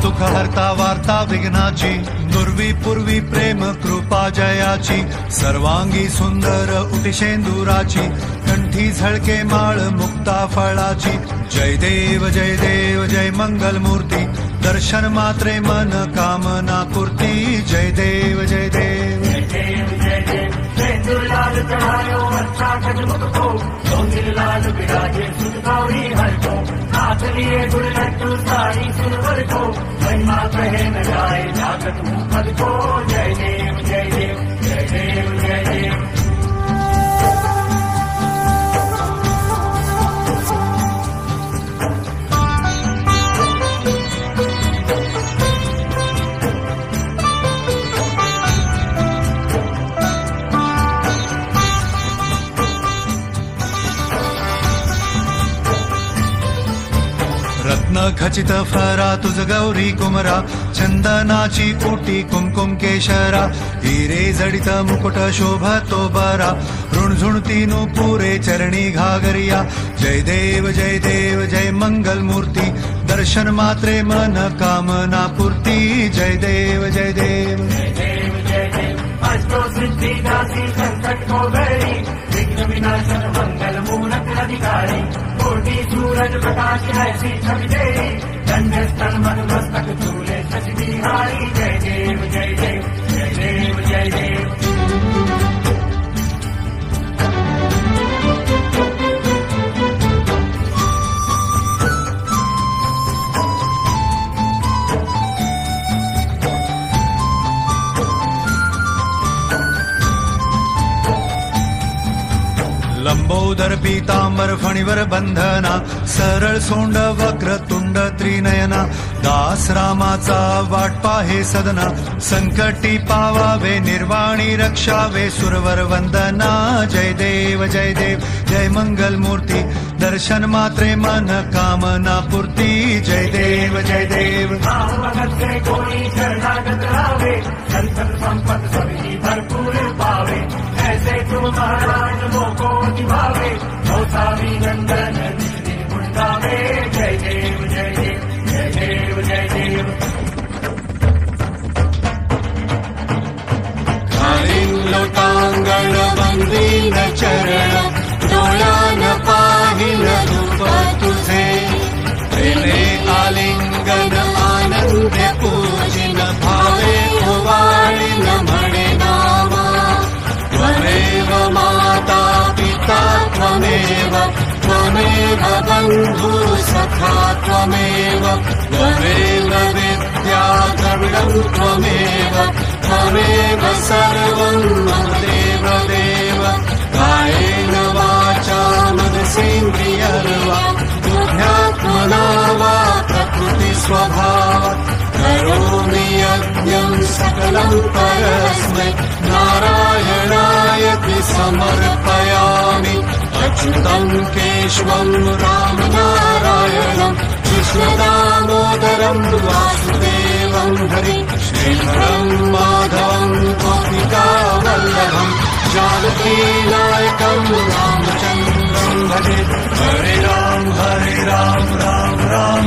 दुःख हरता वार्ता विघ्नाची, नुर्वी पूर्वी प्रेम कृपा जयाची, सर्वांगी सुंदर उटिशेंदुराची, कंठी झळके माळ मुक्ता फळाची. जय देव जय देव जय मंगल मूर्ती, दर्शन मात्रे मन कामना पूर्ती. जय देव जय देव लाल चढ़ायो अच्छा खजमुख को, लाल बिराजे सुख गौरी हर को, हाथ लिए गुड़ लड्डू साड़ी सुनवर को, महिमा कहे न जाए जागत मुखद को. जय देव जय देव जय देव जय देव. रत्न खचित फरा तुझ गौरी कुमरा, चंदनाची ओटी कुमकुम केशरा, हिरे जडित मुकुट शोभतो बरा, ऋणझुणती पुरे चरणी घागरिया. जय देव जय मंगल मूर्ती, दर्शन मात्रे मन कामना पूर्ती. जय देव जय देव जय देव जय देव. अष्टो सिद्धि दासी संकट को गरी, विघ्न विनाशन मंगल मूलक अधिकारी, कोटि सूरज प्रकाश ऐसी छवि तेरी, दंड स्थल मन मस्तक झूले शशि बिहारी. जय देव जय देव जय देव जय देव. लंबोदर पीतांबर फणीवर बंधना, सरळ सोंड वक्र तुंड त्रिनयना, दास रामाचा वाट पाहे सदना, संकटी पावावे निर्वाणी रक्षावे सुरवर वंदना. जय देव जय मंगल मूर्ती, दर्शन मात्रे मन कामना पूर्ती. जय देव जय देव. भगत से कोई शरणागत रावे, संतन संपत सभी भरपूर पावे, ऐसे तुम महाराज मोको निभावे, गौसावी नंदन गुण गावे. जय देव जय देव जय देव जय देव. लोटांगण वंदीन चरण, डोळ्यान पाहिल रूप तुझे, प्रेमे आलिंगन आनंद पूजिन, भावे ओवाळीन म्हणे नामा. त्वमेव माता पिता त्वमेव, त्वमेव बंधु सखा त्वमेव, त्वमेव विद्या द्रविणं त्वमेव, त्वमेव सर्वं मम देव देव. कायेन वाचा मनसेन्द्रियर्वा, बुद्ध्यात्मना वा प्रकृति स्वभावात्, करोमि यज्ञं सकलं परस्मै, नारायणायति समर्पयामि. अच्युतं केशवं राम नारायणं, कृष्णदामोदरं वासुदेवं हरि, श्रीधरं माधवं गोपिकावल्लभं, जानकीनायकं रामचन्द्रं भजे. हरे राम राम राम.